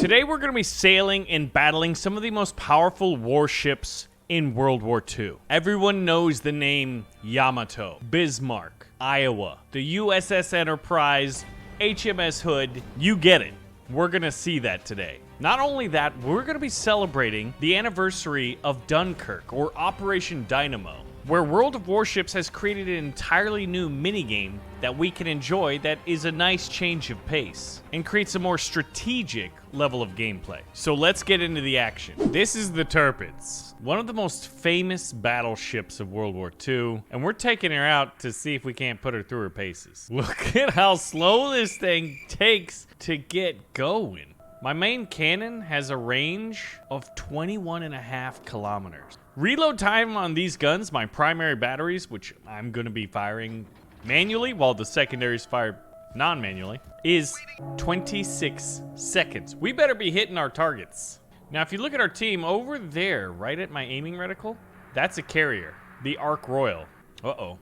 Today we're going to be sailing and battling some of the most powerful warships in World War II. Everyone knows the name Yamato, Bismarck, Iowa, the USS Enterprise, HMS Hood, you get it. We're going to see that today. Not only that, we're going to be celebrating the anniversary of Dunkirk, or Operation Dynamo, where World of Warships has created an entirely new minigame that we can enjoy that is a nice change of pace and creates a more strategic level of gameplay. So let's get into the action. This is the Tirpitz, one of the most famous battleships of World War II, and we're taking her out to see if we can't put her through her paces. Look at how slow this thing takes to get going. My main cannon has a range of 21.5 kilometers. Reload time on these guns, my primary batteries, which I'm going to be firing manually while the secondaries fire non-manually, is 26 seconds. We better be hitting our targets. Now, if you look at our team over there, right at my aiming reticle, that's a carrier, the Ark Royal. Uh-oh.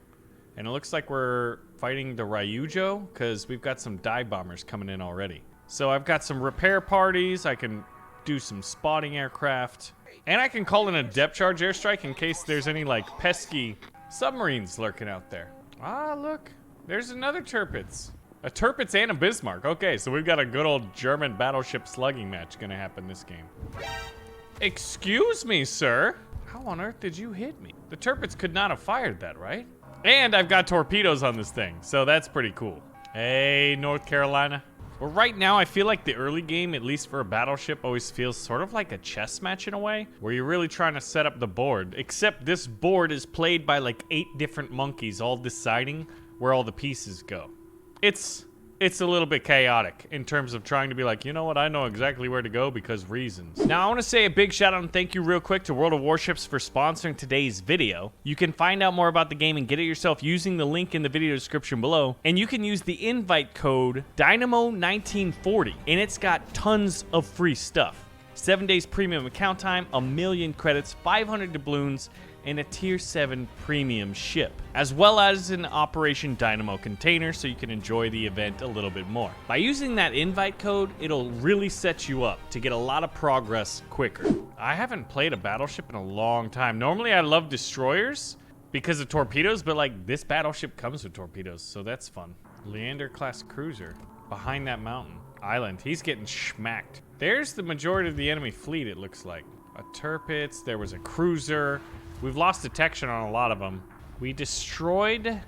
And it looks like we're fighting the Ryujo because we've got some dive bombers coming in already. So I've got some repair parties. I can do some spotting aircraft. And I can call in a depth charge airstrike in case there's any, like, pesky submarines lurking out there. Ah, look. There's another Tirpitz. A Tirpitz and a Bismarck. Okay, so we've got a good old German battleship slugging match gonna happen this game. Excuse me, sir. How on earth did you hit me? The Tirpitz could not have fired that, right? And I've got torpedoes on this thing, so that's pretty cool. Hey, North Carolina. Well, right now, I feel like the early game, at least for a battleship, always feels sort of like a chess match in a way, where you're really trying to set up the board, except this board is played by like 8 different monkeys, all deciding where all the pieces go. It's a little bit chaotic in terms of trying to be like, you know what, I know exactly where to go because reasons. Now, I want to say a big shout out and thank you real quick to World of Warships for sponsoring today's video. You can find out more about the game and get it yourself using the link in the video description below. And you can use the invite code Dynamo1940, and it's got tons of free stuff. 7 days premium account time, 1,000,000 credits, 500 doubloons, and a tier 7 premium ship, as well as an Operation Dynamo container so you can enjoy the event a little bit more. By using that invite code, it'll really set you up to get a lot of progress quicker. I haven't played a battleship in a long time. Normally I love destroyers because of torpedoes, but like this battleship comes with torpedoes, so that's fun. Leander class cruiser behind that mountain island. He's getting schmacked. There's the majority of the enemy fleet, it looks like. A Tirpitz, there was a cruiser. We've lost detection on a lot of them. We destroyed,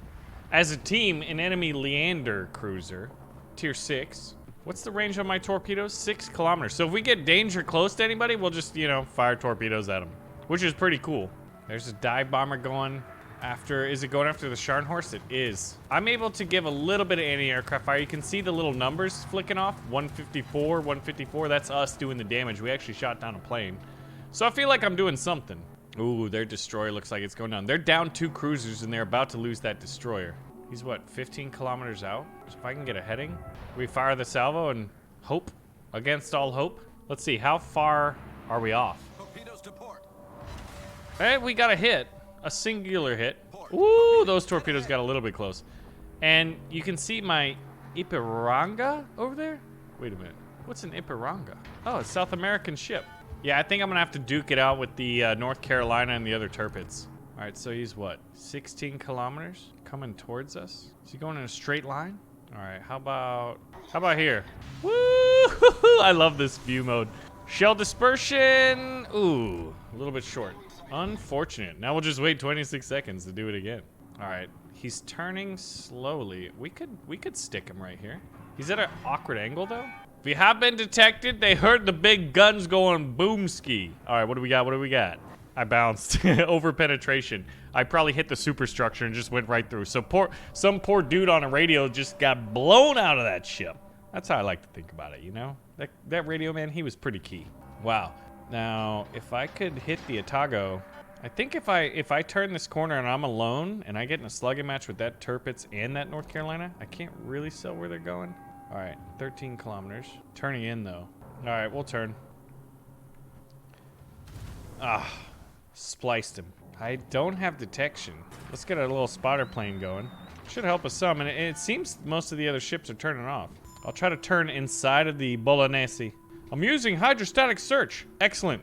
as a team, an enemy Leander cruiser, tier 6. What's the range on my torpedoes? 6 kilometers. So if we get danger close to anybody, we'll just, you know, fire torpedoes at them, which is pretty cool. There's a dive bomber going after, is it going after the Scharnhorst? It is. I'm able to give a little bit of anti-aircraft fire. You can see the little numbers flicking off, 154, 154. That's us doing the damage. We actually shot down a plane. So I feel like I'm doing something. Ooh, their destroyer looks like it's going down. They're down 2 cruisers and they're about to lose that destroyer. He's what, 15 kilometers out? So if I can get a heading, we fire the salvo and hope against all hope. Let's see, how far are we off? Torpedoes to port. Hey, we got a hit, a singular hit. Ooh, those torpedoes got a little bit close. And you can see my Ipiranga over there. Wait a minute, what's an Ipiranga? Oh, it's a South American ship. Yeah, I think I'm gonna have to duke it out with the North Carolina and the other Tirpitz. All right, so he's what, 16 kilometers coming towards us? Is he going in a straight line? All right, how about here? Woo! I love this view mode. Shell dispersion. Ooh, a little bit short. Unfortunate. Now we'll just wait 26 seconds to do it again. All right, he's turning slowly. We could stick him right here. He's at an awkward angle though. We have been detected. They heard the big guns going boom-ski. All right, what do we got? What do we got? I bounced over penetration. I probably hit the superstructure and just went right through. So some poor dude on a radio just got blown out of that ship. That's how I like to think about it, you know? That radio man, he was pretty key. Wow. Now, if I could hit the Atago, I think if I turn this corner and I'm alone and I get in a slugging match with that Tirpitz and that North Carolina, I can't really tell where they're going. All right, 13 kilometers. Turning in, though. All right, we'll turn. Ah, spliced him. I don't have detection. Let's get a little spotter plane going. Should help us some, and it seems most of the other ships are turning off. I'll try to turn inside of the Bolognese. I'm using hydrostatic search. Excellent,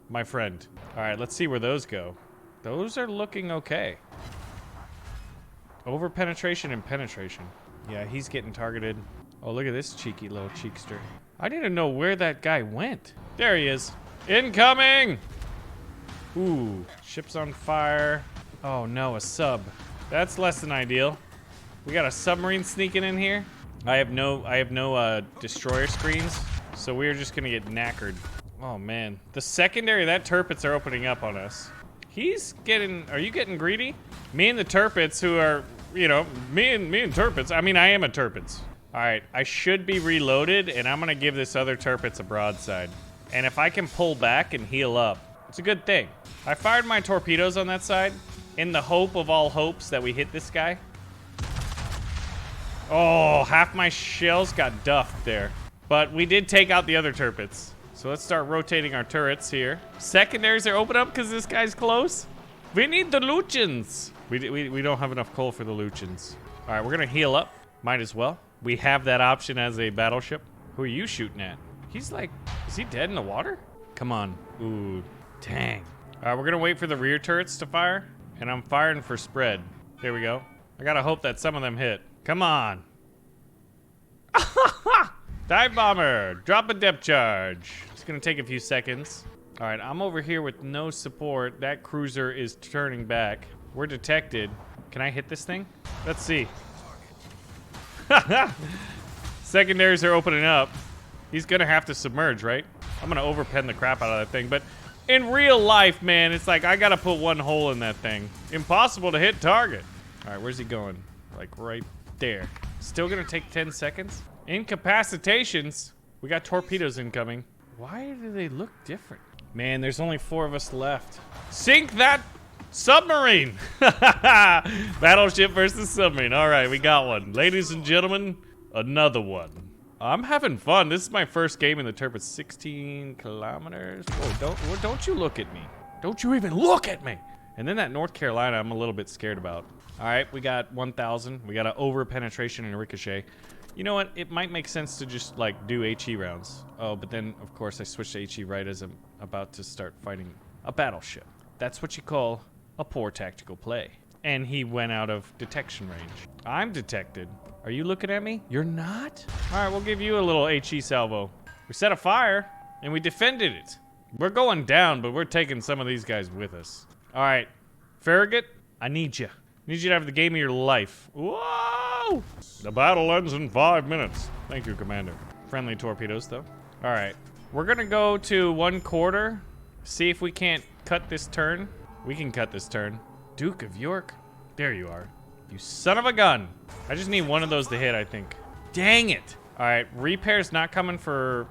my friend. All right, let's see where those go. Those are looking okay. Over penetration and penetration. Yeah, he's getting targeted. Oh, look at this cheeky little cheekster. I need to know where that guy went. There he is. Incoming! Ooh, ship's on fire. Oh no, a sub. That's less than ideal. We got a submarine sneaking in here. I have no destroyer screens, so we're just gonna get knackered. Oh man, the secondary, that turpits are opening up on us. He's getting, are you getting greedy? Me and the turpits who are, you know, me and turpits. I mean, I am a turpits. All right, I should be reloaded, and I'm gonna give this other turpits a broadside. And if I can pull back and heal up, it's a good thing. I fired my torpedoes on that side in the hope of all hopes that we hit this guy. Oh, half my shells got duffed there. But we did take out the other turpits. So let's start rotating our turrets here. Secondaries are open up because this guy's close. We need the Luchins. We don't have enough coal for the Luchins. All right, we're gonna heal up. Might as well. We have that option as a battleship. Who are you shooting at? He's like, is he dead in the water? Come on. Ooh, dang. All right, we're gonna wait for the rear turrets to fire, and I'm firing for spread. There we go. I gotta hope that some of them hit. Come on. Dive bomber, drop a depth charge. It's gonna take a few seconds. All right, I'm over here with no support. That cruiser is turning back. We're detected. Can I hit this thing? Let's see. Secondaries are opening up. He's gonna have to submerge, right? I'm gonna overpen the crap out of that thing, but in real life, man, it's like I gotta put one hole in that thing. Impossible to hit target. All right, where's he going? Like right there. Still gonna take 10 seconds. Incapacitations. We got torpedoes incoming. Why do they look different? Man, there's only 4 of us left. Sink that submarine. Battleship versus submarine. All right, we got one. Ladies and gentlemen, another one. I'm having fun. This is my first game in the turp. It's 16 kilometers. Whoa, don't you look at me. Don't you even look at me. And then that North Carolina, I'm a little bit scared about. All right, we got 1,000. We got an over penetration and ricochet. You know what? It might make sense to just like do HE rounds. Oh, but then of course I switched to HE right as I'm about to start fighting a battleship. That's what you call a poor tactical play. And he went out of detection range. I'm detected. Are you looking at me? You're not? All right, we'll give you a little HE salvo. We set a fire and we defended it. We're going down, but we're taking some of these guys with us. All right, Farragut, I need you. Need you to have the game of your life. Whoa! The battle ends in 5 minutes. Thank you, Commander. Friendly torpedoes, though. All right, we're gonna go to 1/4. See if we can't cut this turn. We can cut this turn. Duke of York. There you are. You son of a gun. I just need one of those to hit, I think. Dang it. All right, repair's not coming for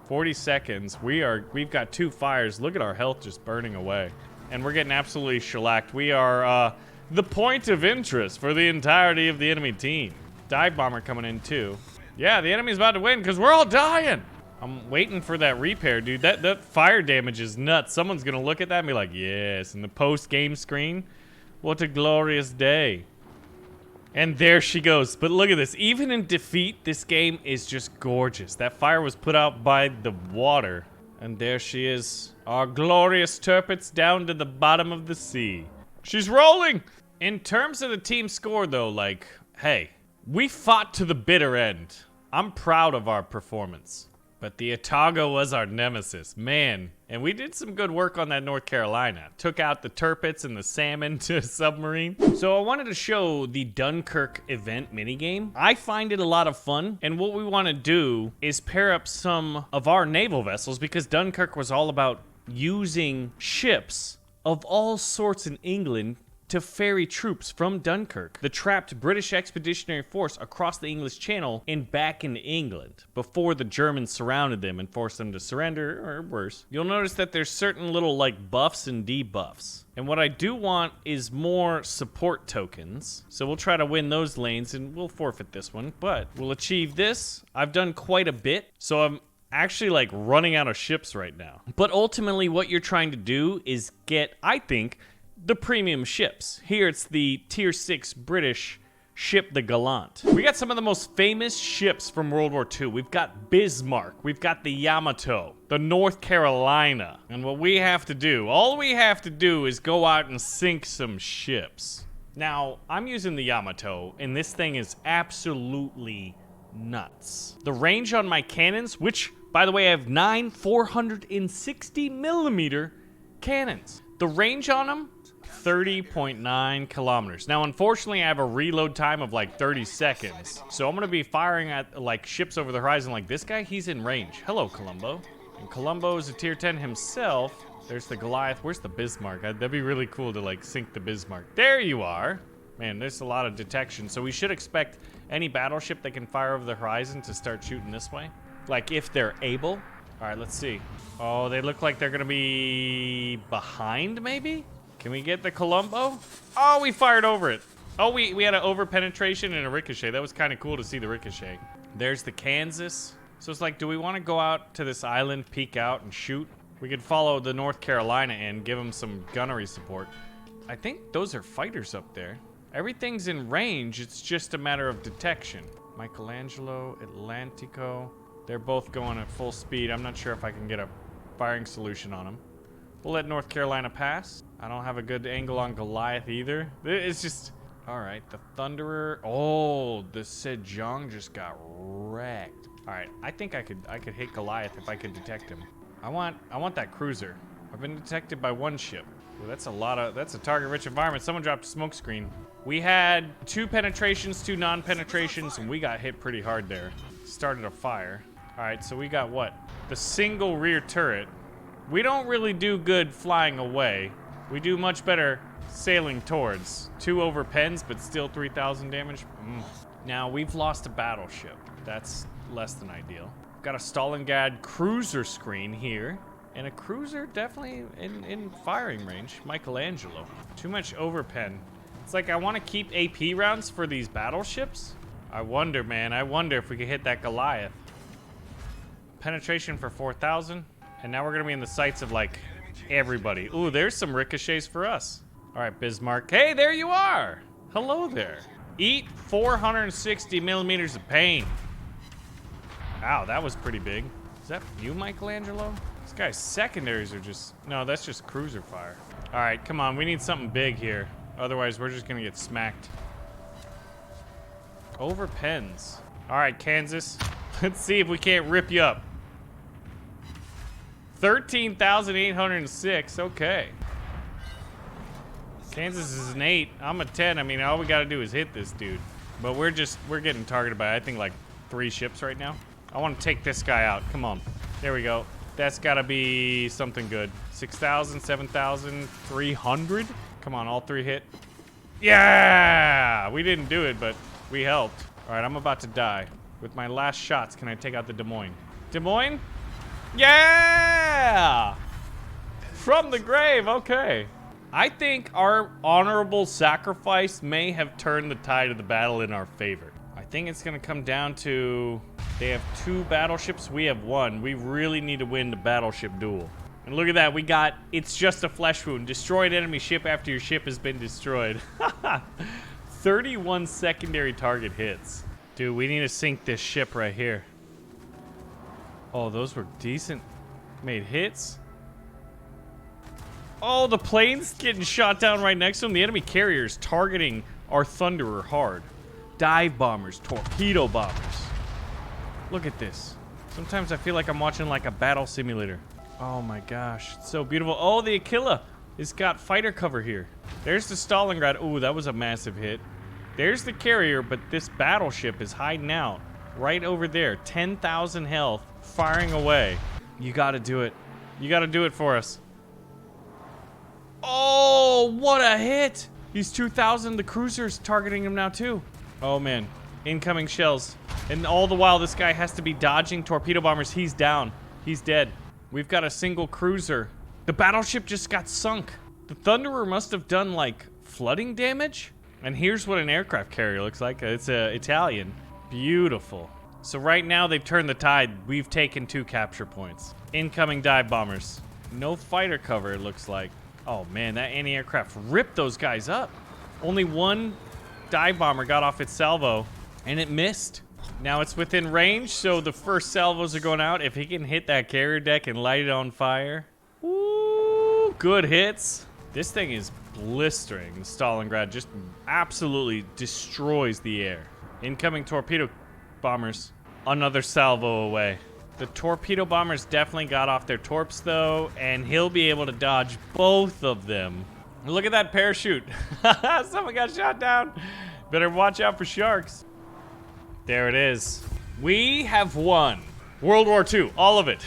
40 seconds. We've got 2 fires. Look at our health just burning away. And we're getting absolutely shellacked. We are the point of interest for the entirety of the enemy team. Dive bomber coming in too. Yeah, the enemy's about to win because we're all dying. I'm waiting for that repair, dude. That fire damage is nuts. Someone's gonna look at that and be like, yes, in the post-game screen. What a glorious day. And there she goes. But look at this. Even in defeat, this game is just gorgeous. That fire was put out by the water. And there she is. Our glorious turpits down to the bottom of the sea. She's rolling! In terms of the team score, though, like, hey, we fought to the bitter end. I'm proud of our performance. But the Otago was our nemesis, man. And we did some good work on that North Carolina. Took out the turpits and the salmon to submarine. So I wanted to show the Dunkirk event minigame. I find it a lot of fun. And what we want to do is pair up some of our naval vessels because Dunkirk was all about using ships of all sorts in England to ferry troops from Dunkirk, the trapped British expeditionary force, across the English Channel and back into England before the Germans surrounded them and forced them to surrender, or worse. You'll notice that there's certain little like buffs and debuffs. And what I do want is more support tokens. So we'll try to win those lanes and we'll forfeit this one, but we'll achieve this. I've done quite a bit, so I'm actually like running out of ships right now. But ultimately what you're trying to do is get, I think, the premium ships. Here it's the tier 6 British ship the Gallant. We got some of the most famous ships from World War II. We've got Bismarck, we've got the Yamato, the North Carolina. And what we have to do, all we have to do is go out and sink some ships. Now, I'm using the Yamato, and this thing is absolutely nuts. The range on my cannons, which, by the way, I have 9 460mm cannons. The range on them, 30.9 kilometers. Now, unfortunately, I have a reload time of like 30 seconds. So I'm gonna be firing at like ships over the horizon like this guy. He's in range. Hello, Columbo. And Columbo is a tier 10 himself. There's the Goliath. Where's the Bismarck? That'd be really cool to like sink the Bismarck. There you are. Man, there's a lot of detection. So we should expect any battleship that can fire over the horizon to start shooting this way. Like if they're able. All right, let's see. Oh, they look like they're gonna be behind maybe? Can we get the Columbo? Oh, we fired over it. Oh, we had an over penetration and a ricochet. That was kind of cool to see the ricochet. There's the Kansas. So it's like, do we want to go out to this island, peek out and shoot? We could follow the North Carolina and give them some gunnery support. I think those are fighters up there. Everything's in range. It's just a matter of detection. Michelangelo, Atlantico. They're both going at full speed. I'm not sure if I can get a firing solution on them. We'll let North Carolina pass. I don't have a good angle on Goliath either. It's just... All right, the Thunderer. Oh, the Sejong just got wrecked. All right, I think I could hit Goliath if I could detect him. I want that cruiser. I've been detected by one ship. Ooh, that's a target-rich environment. Someone dropped a smoke screen. We had 2 penetrations, 2 non-penetrations, and we got hit pretty hard there. Started a fire. All right, so we got what? The single rear turret. We don't really do good flying away. We do much better sailing towards. 2 over pens, but still 3,000 damage. Now, we've lost a battleship. That's less than ideal. Got a Stalingrad cruiser screen here. And a cruiser definitely in firing range. Michelangelo. Too much over pen. It's like I want to keep AP rounds for these battleships. I wonder, man. I wonder if we could hit that Goliath. Penetration for 4,000. And now we're going to be in the sights of, like, everybody. Ooh, there's some ricochets for us. All right, Bismarck. Hey, there you are. Hello there. Eat 460mm of pain. Wow, that was pretty big. Is that you, Michelangelo? This guy's secondaries are just... No, that's just cruiser fire. All right, come on. We need something big here. Otherwise, we're just going to get smacked. Over pens. All right, Kansas. Let's see if we can't rip you up. 13,806. Okay. Kansas is an 8. I'm a 10. I mean, all we got to do is hit this dude. But we're getting targeted by, I think, like 3 ships right now. I want to take this guy out. Come on. There we go. That's got to be something good. 6,000, 7,300. Come on, all 3 hit. Yeah! We didn't do it, but we helped. All right, I'm about to die. With my last shots, can I take out the Des Moines? Des Moines? Yeah! From the grave, okay. I think our honorable sacrifice may have turned the tide of the battle in our favor. I think it's gonna come down to, they have 2 battleships, we have 1. We really need to win the battleship duel. And look at that, we got, it's just a flesh wound. Destroyed enemy ship after your ship has been destroyed. 31 secondary target hits. Dude, we need to sink this ship right here. Oh, those were decent made hits. Oh, the plane's getting shot down right next to them. The enemy carriers targeting our Thunderer hard. Dive bombers, torpedo bombers. Look at this. Sometimes I feel like I'm watching like a battle simulator. Oh my gosh, it's so beautiful. Oh, the Aquila has got fighter cover here. There's the Stalingrad. Ooh, that was a massive hit. There's the carrier, but this battleship is hiding out right over there. 10,000 health, firing away. You gotta do it. You gotta do it for us. Oh, what a hit! He's 2,000. The cruiser's targeting him now too. Oh man, incoming shells. And all the while, this guy has to be dodging torpedo bombers. He's down. He's dead. We've got a single cruiser. The battleship just got sunk. The Thunderer must have done like flooding damage. And here's what an aircraft carrier looks like. It's Italian. Beautiful. So right now they've turned the tide. We've taken 2 capture points. Incoming dive bombers. No fighter cover, it looks like. Oh man, that anti-aircraft ripped those guys up. Only 1 dive bomber got off its salvo, and it missed. Now it's within range, so the first salvos are going out. If he can hit that carrier deck and light it on fire. Ooh, good hits. This thing is blistering. Stalingrad just absolutely destroys the air. Incoming torpedo bombers. Another salvo away. The torpedo bombers definitely got off their torps though, and he'll be able to dodge both of them. Look at that parachute. Someone got shot down. Better watch out for sharks. There it is. We have won World War II, all of it.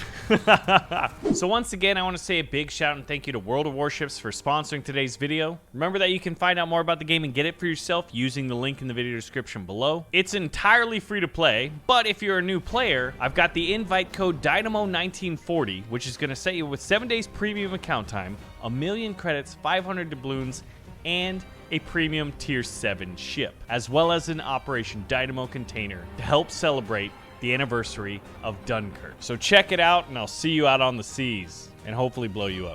So once again, I want to say a big shout and thank you to World of Warships for sponsoring today's video. Remember that you can find out more about the game and get it for yourself using the link in the video description below. It's entirely free to play, but if you're a new player, I've got the invite code Dynamo1940, which is going to set you with 7 days premium account time, 1,000,000 credits, 500 doubloons, and a premium tier 7 ship, as well as an Operation Dynamo container to help celebrate the anniversary of Dunkirk. So check it out, and I'll see you out on the seas, and hopefully blow you up.